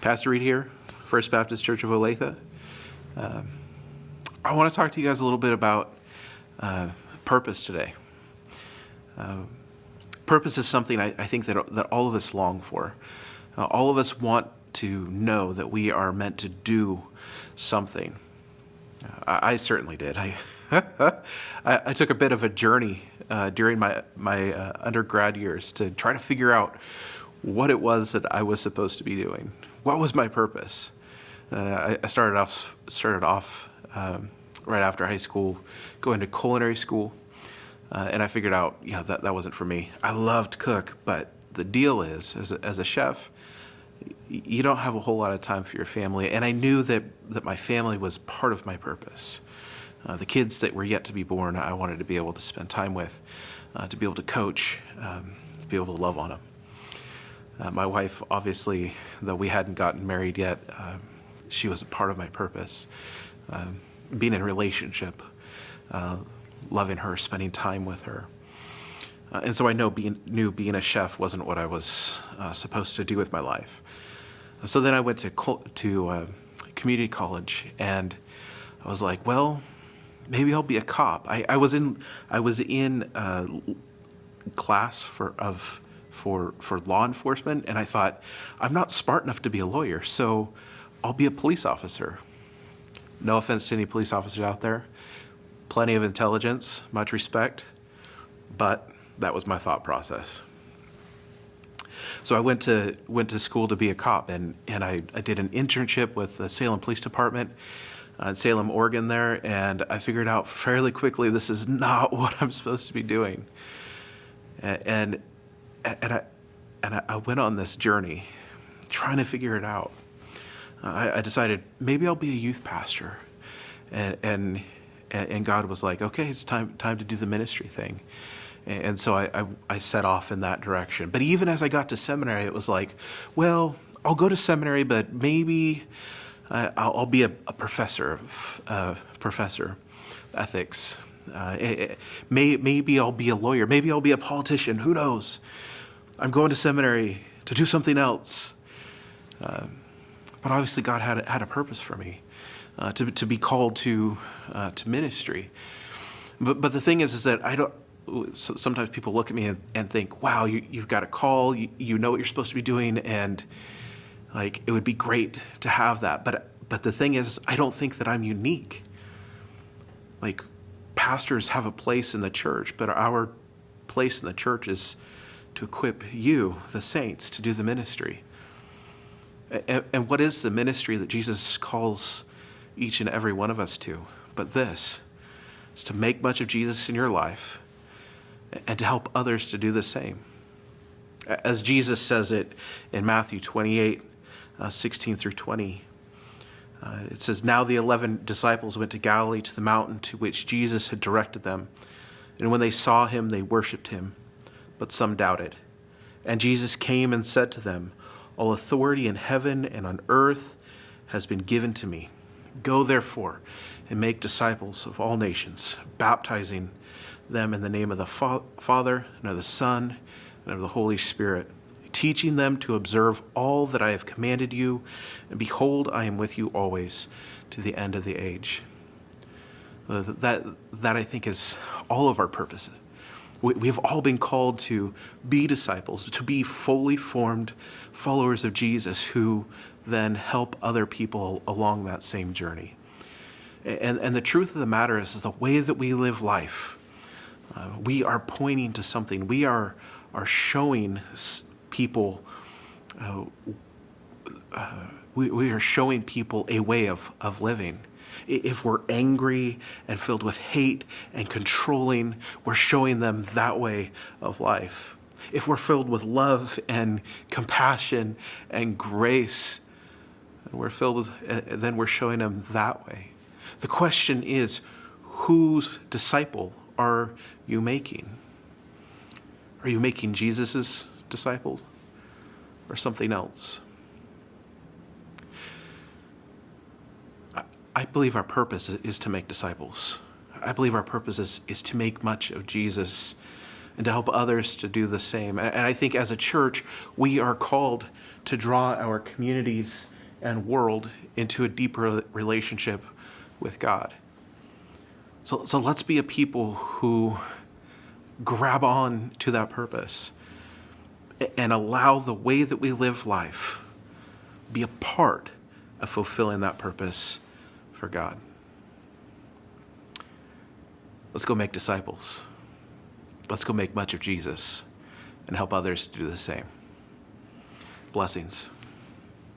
Pastor Reed here, First Baptist Church of Olathe. I want to talk to you guys a little bit about purpose today. Purpose is something I think that all of us long for. All of us want to know that we are meant to do something. I certainly did. I took a bit of a journey during my undergrad years to try to figure out what it was that I was supposed to be doing. What was my purpose? I started off right after high school, going to culinary school, and I figured out, that wasn't for me. I loved to cook, but the deal is, as a chef, you don't have a whole lot of time for your family, and I knew that my family was part of my purpose. The kids that were yet to be born, I wanted to be able to spend time with, to be able to coach, to be able to love on them. My wife, obviously, though we hadn't gotten married yet, she was a part of my purpose. Being in a relationship, loving her, spending time with her. And so I knew being a chef wasn't what I was supposed to do with my life. So then I went to community college, and I was like, well, maybe I'll be a cop. I was in class for law enforcement, and I thought, I'm not smart enough to be a lawyer, so I'll be a police officer. No offense to any police officers out there. Plenty of intelligence, much respect, but that was my thought process. So I went to school to be a cop, and I did an internship with the Salem Police Department in Salem, Oregon there, and I figured out fairly quickly this is not what I'm supposed to be doing. And I went on this journey trying to figure it out. I decided maybe I'll be a youth pastor, and God was like, okay, it's time to do the ministry thing. And so I set off in that direction. But even as I got to seminary, it was like, well, I'll go to seminary, but maybe I'll be a professor of ethics. Maybe I'll be a lawyer. Maybe I'll be a politician. Who knows? I'm going to seminary to do something else. But obviously God had a purpose for me, to be called to ministry. But the thing is that I don't. Sometimes people look at me and think, "Wow, you've got a call. You know what you're supposed to be doing, and like it would be great to have that." But the thing is, I don't think that I'm unique. Like pastors have a place in the church, but our place in the church is to equip you, the saints, to do the ministry. And what is the ministry that Jesus calls each and every one of us to? But this is to make much of Jesus in your life and to help others to do the same. As Jesus says it in Matthew 28, 16 through 20, it says, "Now the 11 disciples went to Galilee to the mountain to which Jesus had directed them. And when they saw him, they worshipped him, but some doubted. And Jesus came and said to them, 'All authority in heaven and on earth has been given to me. Go therefore and make disciples of all nations, baptizing them in the name of the Father and of the Son and of the Holy Spirit, teaching them to observe all that I have commanded you. And behold, I am with you always to the end of the age.'" That I think is all of our purposes. We have all been called to be disciples, to be fully formed followers of Jesus who then help other people along that same journey. And the truth of the matter is the way that we live life, we are pointing to something. We are showing people, we are showing people a way of living. If we're angry and filled with hate and controlling, we're showing them that way of life. If we're filled with love and compassion and grace, then we're showing them that way. The question is, whose disciple are you making? Are you making Jesus' disciple or something else? I believe our purpose is to make disciples. I believe our purpose is to make much of Jesus and to help others to do the same. And I think as a church, we are called to draw our communities and world into a deeper relationship with God. So let's be a people who grab on to that purpose and allow the way that we live life be a part of fulfilling that purpose for God. Let's go make disciples. Let's go make much of Jesus and help others to do the same. Blessings.